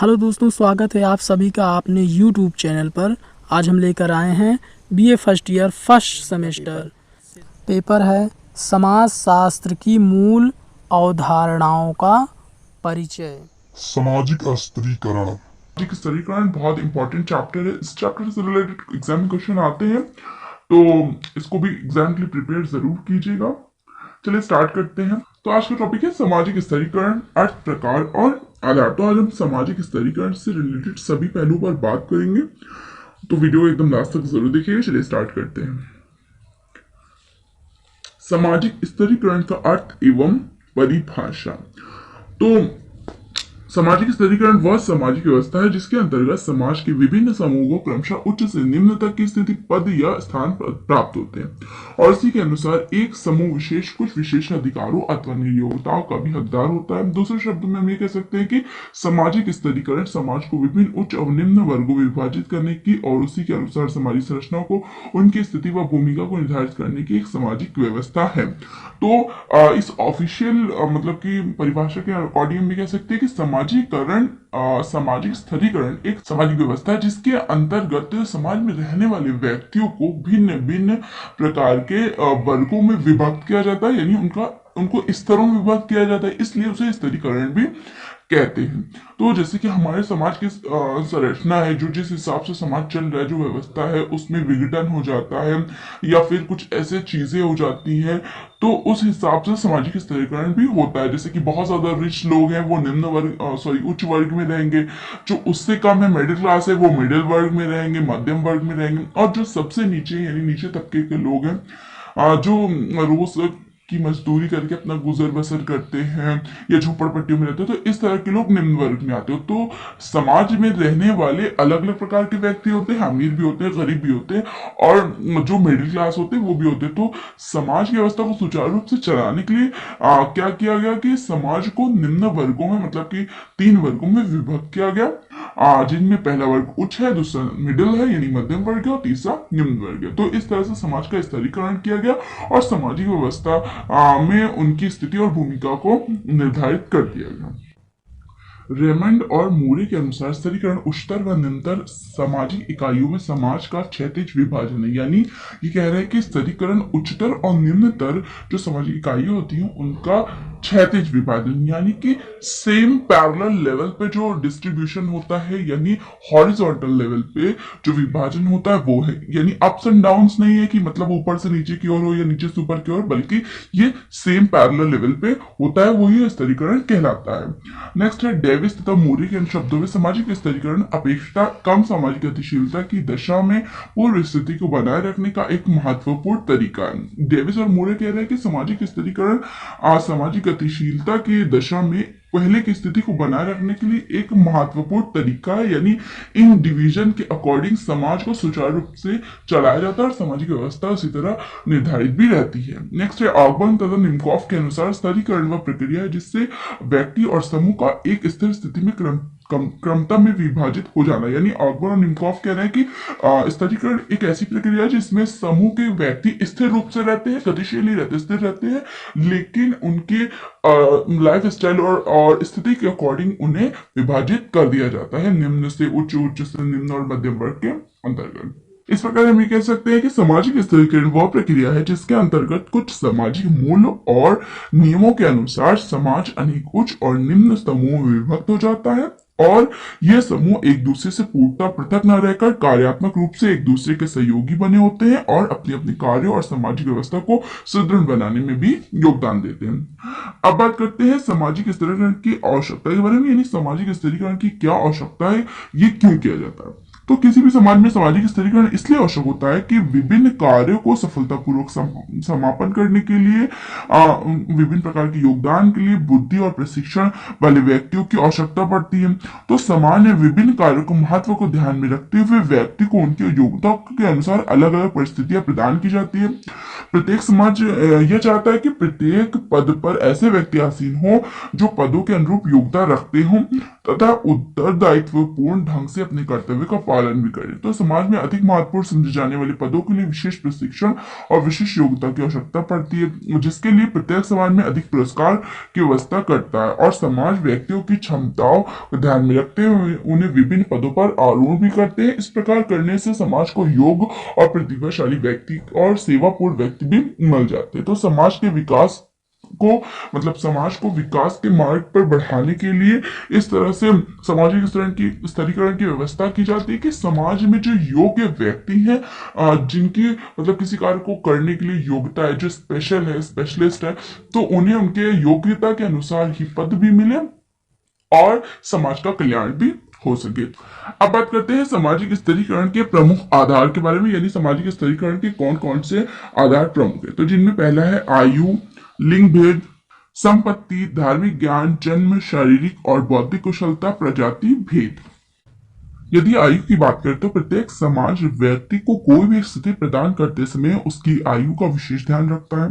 Hello दोस्तों, स्वागत है आप सभी का अपने यूट्यूब चैनल पर। आज हम लेकर आए हैं BA first year first semester paper है समाज शास्त्र की मूल अवधारणाओं का परिचय। सामाजिक स्त्रीकरण। सामाजिक स्त्रीकरण बहुत इंपॉर्टेंट चैप्टर है। इस चैप्टर से रिलेटेड एग्जाम क्वेश्चन आते हैं, तो इसको भी एग्जाम के लिए प्रिपेयर जरूर कीजिएगा। चलिए स्टार्ट करते हैं। तो आज का टॉपिक है सामाजिक स्त्रीकरण, अर्थ, प्रकार और आधार। तो आज हम सामाजिक स्त्रीकरण से रिलेटेड सभी पहलुओं पर बात करेंगे, तो वीडियो एकदम लास्ट तक जरूर देखिएगा। चलिए स्टार्ट करते हैं। सामाजिक स्त्रीकरण का अर्थ एवं परिभाषा। तो सामाजिक स्त्रीकरण वह सामाजिक व्यवस्था है जिसके अंतर्गत समाज के विभिन्न समूहों को क्रमशः उच्च से निम्न तक की स्थिति, पद या स्थान प्राप्त होते हैं और इसी के अनुसार एक समूह विशेष कुछ विशेष अधिकारों अथवा योग्यताओं का भी हकदार होता है। दूसरे शब्दों में हम ये कह सकते हैं कि सामाजिक स्त्रीकरण समाज को विभिन्न उच्च और निम्न वर्गों में विभाजित करने की और उसी के अनुसार सामाजिक संरचनाओं को, उनकी स्थिति व भूमिका को निर्धारित करने की एक सामाजिक व्यवस्था है। तो इस ऑफिशियल मतलब की परिभाषा के अकॉर्डिंग हम कह सकते हैं कि सामाजिक स्थिरीकरण एक सामाजिक व्यवस्था है जिसके अंतर्गत समाज में रहने वाले व्यक्तियों को भिन्न भिन्न प्रकार के वर्गों में विभक्त किया जाता है, यानी उनको स्तरों में विभक्त किया जाता है, इसलिए उसे स्थिरीकरण भी कहते हैं। तो जैसे कि हमारे समाज की संरचना है, जो जिस हिसाब से समाज चल रहा है, जो व्यवस्था है उसमें विघटन हो जाता है या फिर कुछ ऐसे चीजें हो जाती हैं, तो उस हिसाब से सामाजिक स्थिरीकरण भी होता है। जैसे कि बहुत ज्यादा रिच लोग हैं वो उच्च वर्ग में रहेंगे, जो उससे कम है मिडिल क्लास है वो मिडिल वर्ग में रहेंगे, मध्यम वर्ग में रहेंगे, और जो सबसे नीचे यानी नीचे तबके के लोग हैं जो रोज की मजदूरी करके अपना गुजर बसर करते हैं या झोपड़पट्टियों में रहते हैं, तो इस तरह के लोग निम्न वर्ग में आते हो। तो समाज में रहने वाले अलग अलग प्रकार के व्यक्ति होते हैं, अमीर भी होते हैं, गरीब भी होते हैं, और जो मिडिल क्लास होते हैं वो भी होते हैं। तो समाज की व्यवस्था को सुचारू रूप से चलाने के लिए क्या किया गया कि समाज को निम्न वर्गों में, मतलब कि 3 वर्गों में विभक्त किया गया, जिनमें पहला वर्ग उच्च है, दूसरा मिडिल है यानी मध्यम वर्ग है, और तीसरा निम्न वर्ग है। तो इस तरह से समाज का स्तरीकरण किया गया और सामाजिक व्यवस्था में उनकी स्थिति और भूमिका को निर्धारित कर दिया गया। रेमंड और मूरे के अनुसार स्तरीकरण उच्चतर व निम्नतर सामाजिक इकाइयों में समाज का क्षैतिज विभाजन है। यानी ये कह रहे हैं कि स्तरीकरण उच्चतर और निम्नतर जो सामाजिक इकाइयां होती हैं उनका क्षैतिज विभाजन, यानी कि सेम पैरेलल लेवल पे जो डिस्ट्रीब्यूशन होता है, यानी हॉरिजॉन्टल लेवल पे जो विभाजन होता है वो है। यानी अप्स एंड डाउन्स नहीं है कि मतलब ऊपर से नीचे की ओर हो या नीचे से ऊपर की ओर, बल्कि ये सेम पैरेलल लेवल पे होता है, वही स्तरीकरण कहलाता है। नेक्स्ट है डेविस तथा मूरे के शब्दों में सामाजिक स्तरीकरण अपेक्षा कम सामाजिक गतिशीलता की दशा में पूर्व स्थिति को बनाए रखने का एक महत्वपूर्ण तरीका है। डेविस और मूरे कह रहे हैं कि सामाजिक स्तरीकरण सामाजिक गतिशीलता की दशा में पहले की स्थिति को बनाए रखने के लिए एक महत्वपूर्ण तरीका है, यानी इन डिवीजन के अकॉर्डिंग समाज को सुचारू रूप से चलाया जाता है और सामाजिक व्यवस्था उसी तरह निर्धारित भी रहती है। नेक्स्ट है ऑगबर्न तथा निमकॉफ के अनुसार स्तरीकरण वह प्रक्रिया है जिससे व्यक्ति और समूह का एक स्थिर स्थिति में क्रमता में विभाजित हो जाना। यानी ऑगबर्न और निमकॉफ कह रहे हैं कि स्तरीकरण एक ऐसी प्रक्रिया है जिसमें समूह के व्यक्ति स्थिर रूप से रहते हैं, गतिशील ही रहते, स्थिर रहते हैं, लेकिन उनके लाइफ स्टाइल और स्थिति के अकॉर्डिंग उन्हें विभाजित कर दिया जाता है, निम्न से उच्च, उच्च से निम्न और मध्यम वर्ग के अंतर्गत। इस प्रकार हम ये कह सकते हैं कि सामाजिक स्तरीकरण वह प्रक्रिया है जिसके अंतर्गत कुछ सामाजिक मूल्य और नियमों के अनुसार समाज अनेक उच्च और निम्न समूहों में विभक्त हो जाता है और यह समूह एक दूसरे से पूर्णतः पृथक न रहकर कार्यात्मक रूप से एक दूसरे के सहयोगी बने होते हैं और अपने अपने कार्यों और सामाजिक व्यवस्था को सुदृढ़ बनाने में भी योगदान देते हैं। अब बात करते हैं सामाजिक स्तरीकरण की आवश्यकता के बारे में, यानी सामाजिक स्तरीकरण की क्या आवश्यकता है, ये क्यों किया जाता है। तो किसी भी समाज में सामाजिक स्तरीकरण इसलिए आवश्यक होता है कि विभिन्न कार्यों को सफलतापूर्वक समापन करने के लिए, विभिन्न प्रकार के योगदान के लिए बुद्धि और प्रशिक्षण वाले व्यक्तियों की आवश्यकता पड़ती है। तो समाज में विभिन्न कार्यों को महत्व को ध्यान में रखते हुए व्यक्ति को उनकी योग्यता के अनुसार अलग अलग परिस्थितियां प्रदान की जाती है। प्रत्येक समाज यह चाहता है कि प्रत्येक पद पर ऐसे व्यक्ति आसीन हो जो पदों के अनुरूप योग्यता रखते हों तथा उत्तरदायित्व पूर्ण ढंग से अपने कर्तव्य का पालन भी करें। तो समाज में अधिक महत्वपूर्ण समझे जाने वाले पदों के लिए विशेष प्रशिक्षण और विशेष योग्यता की आवश्यकता पड़ती है, जिसके लिए प्रत्येक समाज में अधिक पुरस्कार की व्यवस्था करता है और समाज व्यक्तियों की क्षमताओं को ध्यान में रखते हुए उन्हें विभिन्न पदों पर आरूढ़ भी करते हैं। इस प्रकार करने से समाज को योग्य और प्रतिभाशाली व्यक्ति और सेवापूर्ण व्यक्ति भी मिल जाते हैं। तो समाज के विकास को समाज को विकास के मार्ग पर बढ़ाने के लिए इस तरह से सामाजिक स्तरीकरण की व्यवस्था की जाती है कि समाज में जो योग्य व्यक्ति हैं, जिनकी किसी कार्य को करने के लिए योग्यता है, जो स्पेशल है, स्पेशलिस्ट है, तो उन्हें उनके योग्यता के अनुसार ही पद भी मिले और समाज का कल्याण भी हो सके। अब बात करते हैं सामाजिक स्तरीकरण के प्रमुख आधार के बारे में, यानी सामाजिक स्तरीकरण के कौन कौन से आधार प्रमुख है। तो जिनमें पहला है आयु, लिंग भेद, संपत्ति, धार्मिक ज्ञान, जन्म, शारीरिक और बौद्धिक कुशलता, प्रजाति भेद। यदि आयु की बात करें तो प्रत्येक समाज व्यक्ति को कोई भी स्थिति प्रदान करते समय उसकी आयु का विशेष ध्यान रखता है,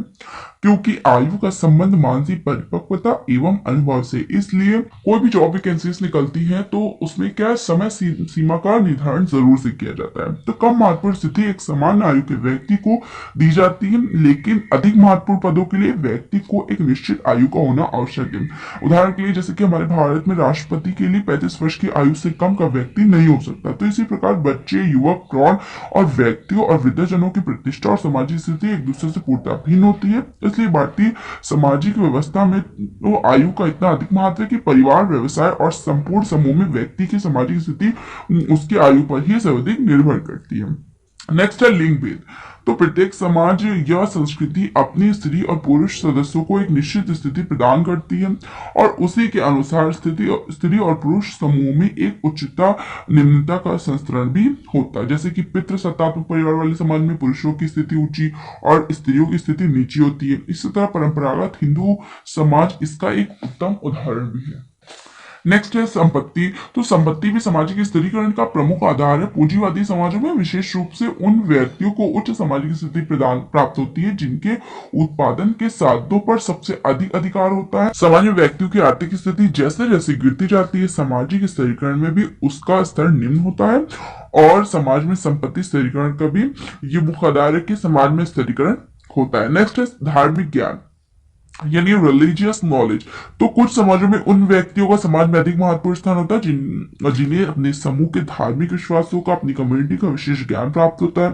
क्योंकि आयु का संबंध मानसिक परिपक्वता एवं अनुभव से। इसलिए कोई भी जॉब वैकेंसीज निकलती है तो उसमें क्या समय सीमा का निर्धारण जरूर से किया जाता है। तो कम महत्वपूर्ण स्थिति एक समान आयु के व्यक्ति को दी जाती है, लेकिन अधिक महत्वपूर्ण पदों के लिए व्यक्ति को एक निश्चित आयु का होना आवश्यक है। उदाहरण के लिए जैसे कि हमारे भारत में राष्ट्रपति के लिए 35 वर्ष की आयु से कम का व्यक्ति नहीं हो सकता। तो इसी प्रकार बच्चे, युवक, प्रौढ़ और व्यक्तियों और वृद्धजनों की प्रतिष्ठा और सामाजिक स्थिति एक दूसरे से पूर्णतः भिन्न होती है। इसलिए भारतीय सामाजिक व्यवस्था में तो आयु का इतना अधिक महत्व है कि परिवार, व्यवसाय और संपूर्ण समूह में व्यक्ति की सामाजिक स्थिति उसकी आयु पर ही सर्वाधिक निर्भर करती है। नेक्स्ट है लिंग भेद। तो प्रत्येक समाज या संस्कृति अपनी स्त्री और पुरुष सदस्यों को एक निश्चित स्थिति प्रदान करती है और उसी के अनुसार स्त्री और पुरुष समूह में एक उच्चता निम्नता का संस्करण भी होता है। जैसे कि पितृसत्तात्मक परिवार वाले समाज में पुरुषों की स्थिति ऊंची और स्त्रियों की स्थिति नीची होती है। इसी तरह परंपरागत हिंदू समाज इसका एक उत्तम उदाहरण भी है। नेक्स्ट है संपत्ति। तो संपत्ति भी सामाजिक स्तरीकरण का प्रमुख आधार है। पूंजीवादी समाजों में विशेष रूप से उन व्यक्तियों को उच्च सामाजिक स्थिति प्राप्त होती है जिनके उत्पादन के साधनों पर सबसे अधिक अधिकार होता है। समाज में व्यक्तियों की आर्थिक स्थिति जैसे जैसे गिरती जाती है, सामाजिक स्तरीकरण में भी उसका स्तर निम्न होता है और समाज में संपत्ति स्तरीकरण का भी ये मुख्य आधार है कि समाज में स्तरीकरण होता है। नेक्स्ट है धार्मिक ज्ञान यानी रिलीजियस नॉलेज। तो कुछ समाजों में उन व्यक्तियों का समाज में अधिक महत्वपूर्ण स्थान होता है जिन्हें अपने समूह के धार्मिक विश्वासों का, अपनी कम्युनिटी का विशेष ज्ञान प्राप्त होता है।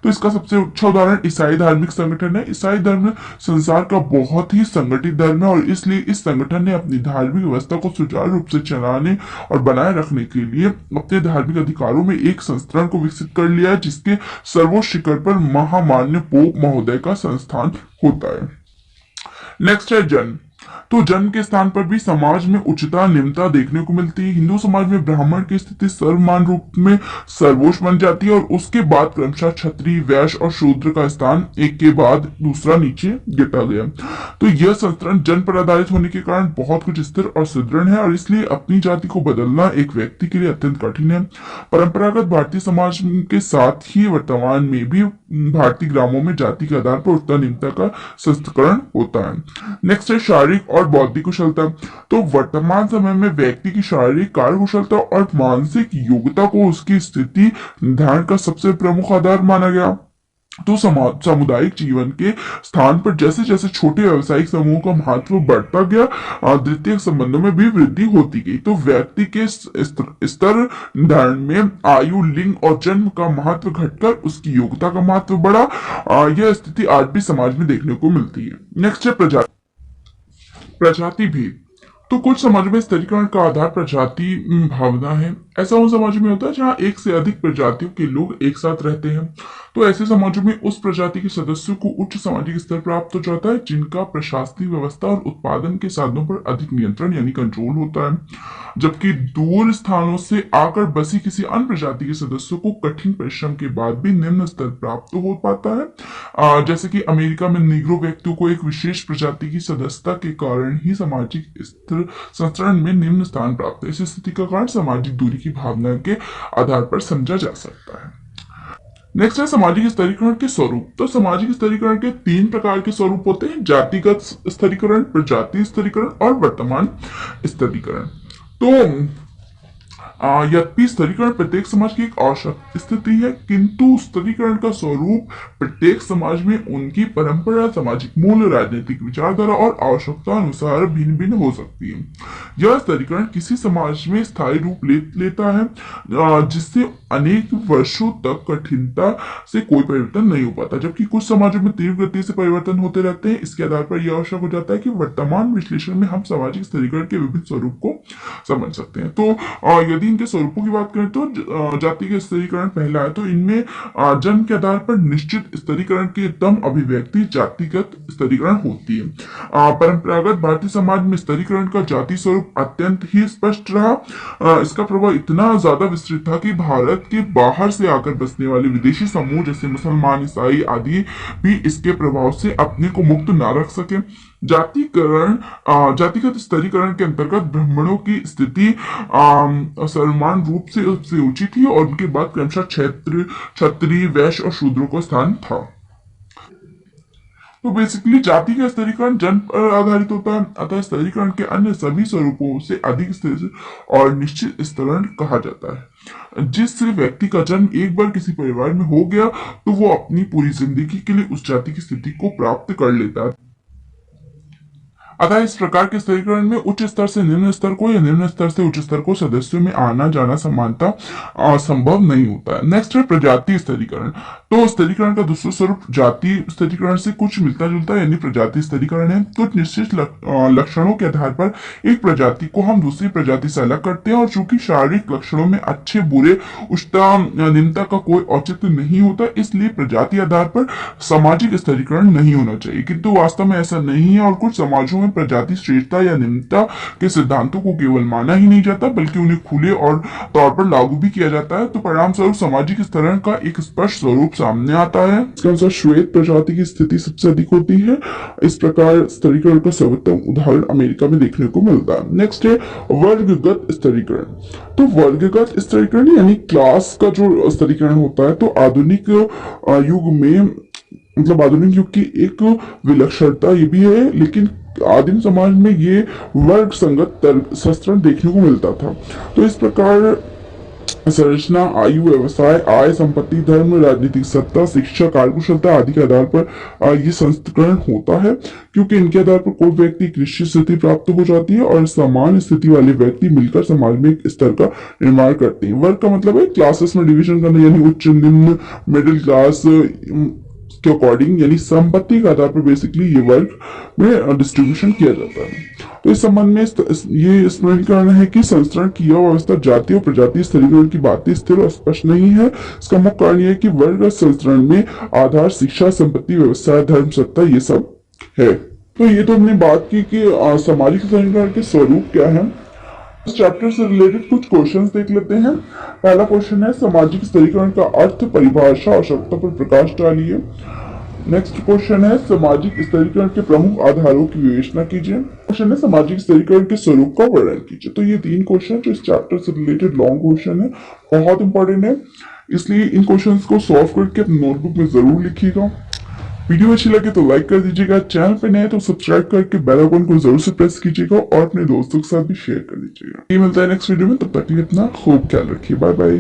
तो इसका सबसे अच्छा उदाहरण ईसाई धार्मिक संगठन है। ईसाई धर्म संसार का बहुत ही संगठित धर्म है और इसलिए इस संगठन ने अपनी धार्मिक व्यवस्था को सुचारू रूप से चलाने और बनाए रखने के लिए अपने धार्मिक अधिकारों में एक संस्करण को विकसित कर लिया है, जिसके सर्वोच्च शिखर पर महामान्य पोप महोदय का संस्थान होता है। नेक्स्ट है जन्म। तो जन्म के स्थान पर भी समाज में उच्चता निम्नता देखने को मिलती है। हिंदू समाज में ब्राह्मण की स्थिति सर्वमान रूप में सर्वोच्च बन जाती है और उसके बाद क्रमशः क्षत्रिय, वैश्य और शूद्र का स्थान एक के बाद दूसरा नीचे गिरता गया। तो यह संस्करण जन्म पर आधारित होने के कारण बहुत कुछ स्थिर और सुदृढ़ है और इसलिए अपनी जाति को बदलना एक व्यक्ति के लिए अत्यंत कठिन है। परंपरागत भारतीय समाज के साथ ही वर्तमान में भी भारतीय ग्रामों में जाति के आधार पर उच्चता निम्नता का संस्करण होता है। नेक्स्ट है शारीरिक और बौद्धिक कुशलता। तो वर्तमान समय में व्यक्ति की शारीरिक कार्य कुशलता और मानसिक योग्यता को उसकी स्थिति निर्धारण का सबसे प्रमुख आधार माना गया। तो सामुदायिक जीवन के स्थान पर जैसे जैसे छोटे व्यावसायिक समूह का महत्व बढ़ता गया, द्वितीय संबंधों में भी वृद्धि होती गई। तो व्यक्ति के स्तर निर्धारण में आयु, लिंग और जन्म का महत्व घटकर उसकी योग्यता का महत्व बढ़ा। यह स्थिति आज भी समाज में देखने को मिलती है। नेक्स्ट है प्रजाति भेद। तो कुछ समाजों में स्तरीकरण का आधार प्रजाति भावना है। ऐसा उन समाजों में होता है जहां एक से अधिक प्रजातियों के लोग एक साथ रहते हैं। तो ऐसे समाजों में उस प्रजाति के सदस्यों को उच्च सामाजिक स्तर प्राप्त हो जाता है, जिनका प्रशासनिक व्यवस्था और उत्पादन के साधनों पर अधिक नियंत्रण यानी कंट्रोल होता है। जबकि दूर स्थानों से आकर बसी किसी अन्य प्रजाति के सदस्यों को कठिन परिश्रम के बाद भी निम्न स्तर प्राप्त हो पाता है। जैसे कि अमेरिका में निग्रो व्यक्तियों को एक विशेष प्रजाति की सदस्यता के कारण ही सामाजिक स्तर संचरण में निम्न स्थान प्राप्त है। इस स्थिति का कारण सामाजिक दूरी की भावना के आधार पर समझा जा सकता है। नेक्स्ट है सामाजिक स्तरीकरण के स्वरूप। तो सामाजिक स्तरीकरण के 3 प्रकार के स्वरूप होते हैं: जातिगत स्तरीकरण, प्रजाति स्तरीकरण और वर्तमान स्तरीकरण। तो यद्यपि स्तरीकरण प्रत्येक समाज की एक आवश्यक स्थिति है, किंतु स्तरीकरण का स्वरूप प्रत्येक समाज में उनकी परंपरा, सामाजिक मूल्य, राजनीतिक विचारधारा और आवश्यकता अनुसार भिन्न भिन्न हो सकती है। यह स्तरीकरण किसी समाज में स्थायी रूप लेता है, जिससे अनेक वर्षों तक कठिनता से कोई परिवर्तन नहीं हो पाता, जबकि कुछ समाजों में तीव्र गति से परिवर्तन होते रहते हैं। इसके आधार पर यह आवश्यक हो जाता है कि वर्तमान विश्लेषण में हम सामाजिक स्तरीकरण के विभिन्न स्वरूप को समझ सकते हैं। तो यदि इनके स्वरूपों की बात करें तो जाति के स्तरीकरण पहला है, तो इनमें जन्म के आधार पर निश्चित स्तरीकरण की एकदम अभिव्यक्ति जातिगत स्तरीकरण होती है। परंपरागत भारतीय समाज में स्तरीकरण का जाति स्वरूप अत्यंत ही स्पष्ट रहा। इसका प्रभाव इतना ज्यादा विस्तृत था कि भारत के बाहर से आकर बसने वाले विदेशी समूह जैसे मुसलमान, ईसाई आदि भी इसके प्रभाव से अपने को मुक्त न रख सके। जातिगत स्तरीकरण के अंतर्गत ब्राह्मणों की स्थिति समान रूप से सबसे ऊंची थी और उनके बाद क्रमशः क्षत्रिय, वैश्य और शूद्रों का स्थान था। तो बेसिकली जाति का स्तरीकरण जन्म पर आधारित होता है, अतः स्तरीकरण के अन्य सभी स्वरूपों से अधिक स्थिर और निश्चित स्तरीकरण कहा जाता है। जिस व्यक्ति का जन्म एक बार किसी परिवार में हो गया तो वो अपनी पूरी जिंदगी के लिए उस जाति की स्थिति को प्राप्त कर लेता है। अतः इस प्रकार के स्तरीकरण में उच्च स्तर से निम्न स्तर को या निम्न स्तर से उच्च स्तर को सदस्यों में आना जाना समानता संभव नहीं होता है। नेक्स्ट है प्रजातीय स्तरीकरण। तो स्तरीकरण का दूसरा स्वरूप जाति स्तरीकरण से कुछ मिलता जुलता है, यानी प्रजाति स्तरीकरण है। कुछ निश्चित लक्षणों के आधार पर एक प्रजाति को हम दूसरी प्रजाति से अलग करते हैं, और चूंकि शारीरिक लक्षणों में अच्छे बुरे उच्चता निम्नता का कोई औचित्य नहीं होता, इसलिए प्रजाति आधार पर सामाजिक स्तरीकरण नहीं होना चाहिए। किंतु वास्तव में ऐसा नहीं है और कुछ समाजों में प्रजाति श्रेष्ठता या निम्नता के सिद्धांतों को केवल माना ही नहीं जाता बल्कि उन्हें खुले और तौर पर लागू भी किया जाता है। तो परिणाम स्वरूप सामाजिक स्तरीकरण का एक स्पष्ट स्वरूप सामने आता है। इसके अनुसार श्वेत प्रजाति की स्थिति सबसे अधिक होती है। इस प्रकार स्तरीकरण का सर्वोत्तम उदाहरण अमेरिका में देखने को मिलता है। नेक्स्ट है वर्गगत स्तरीकरण। तो वर्गगत स्तरीकरण यानी क्लास का जो स्तरीकरण होता है, तो आधुनिक युग में मतलब आधुनिक युग की एक विलक्षणता ये भी है, लेकिन आदिम समाज में ये वर्ग संगत स्तरीकरण देखने को मिलता था। तो इस प्रकार संरचना, आयु, व्यवसाय, आय, संपत्ति, धर्म, राजनीतिक सत्ता, शिक्षा, कार्यकुशलता आदि के आधार पर ये संस्करण होता है, क्योंकि इनके आधार पर कोई व्यक्ति एक निश्चित स्थिति प्राप्त हो जाती है और समान स्थिति वाले व्यक्ति मिलकर समाज में एक स्तर का निर्माण करते हैं। वर्ग का मतलब है क्लासेस में डिवीजन करना, यानी उच्च, निम्न, मिडिल क्लास के अकॉर्डिंग, यानी संपत्ति के आधार पर बेसिकली ये वर्ग में डिस्ट्रीब्यूशन किया जाता है। तो इस संबंध में ये स्पष्टीकरण है कि संस्करण की यह व्यवस्था जाति और प्रजाति स्तरीकरण की बातें स्थिर और स्पष्ट नहीं है। इसका मुख्य कारण यह है कि वर्ग संस्करण में आधार शिक्षा, संपत्ति, व्यवसाय, धर्म, सत्ता ये सब है। तो ये तो हमने बात की कि सामाजिक स्तरीकरण के स्वरूप क्या है। इस चैप्टर से रिलेटेड कुछ क्वेश्चंस देख लेते हैं। पहला क्वेश्चन है सामाजिक स्तरीकरण का अर्थ, परिभाषा, आवश्यकता पर प्रकाश डालिए। नेक्स्ट क्वेश्चन है सामाजिक स्तरीकरण के प्रमुख आधारों की विवेचना कीजिए। क्वेश्चन है सामाजिक स्तरीकरण के स्वरूप का वर्णन कीजिए। तो ये 3 क्वेश्चन जो इस चैप्टर से रिलेटेड लॉन्ग क्वेश्चन है, बहुत इंपॉर्टेंट है, इसलिए इन क्वेश्चन को सॉल्व करके अपनी नोटबुक में जरूर लिखिएगा। वीडियो अच्छी लगे तो लाइक कर दीजिएगा, चैनल पे नए तो सब्सक्राइब करके बेल आइकन को जरूर से प्रेस कीजिएगा और अपने दोस्तों के साथ भी शेयर कर दीजिएगा। ये मिलता है नेक्स्ट वीडियो में, तब तक के लिए अपना खूब ख्याल रखिए। Bye bye.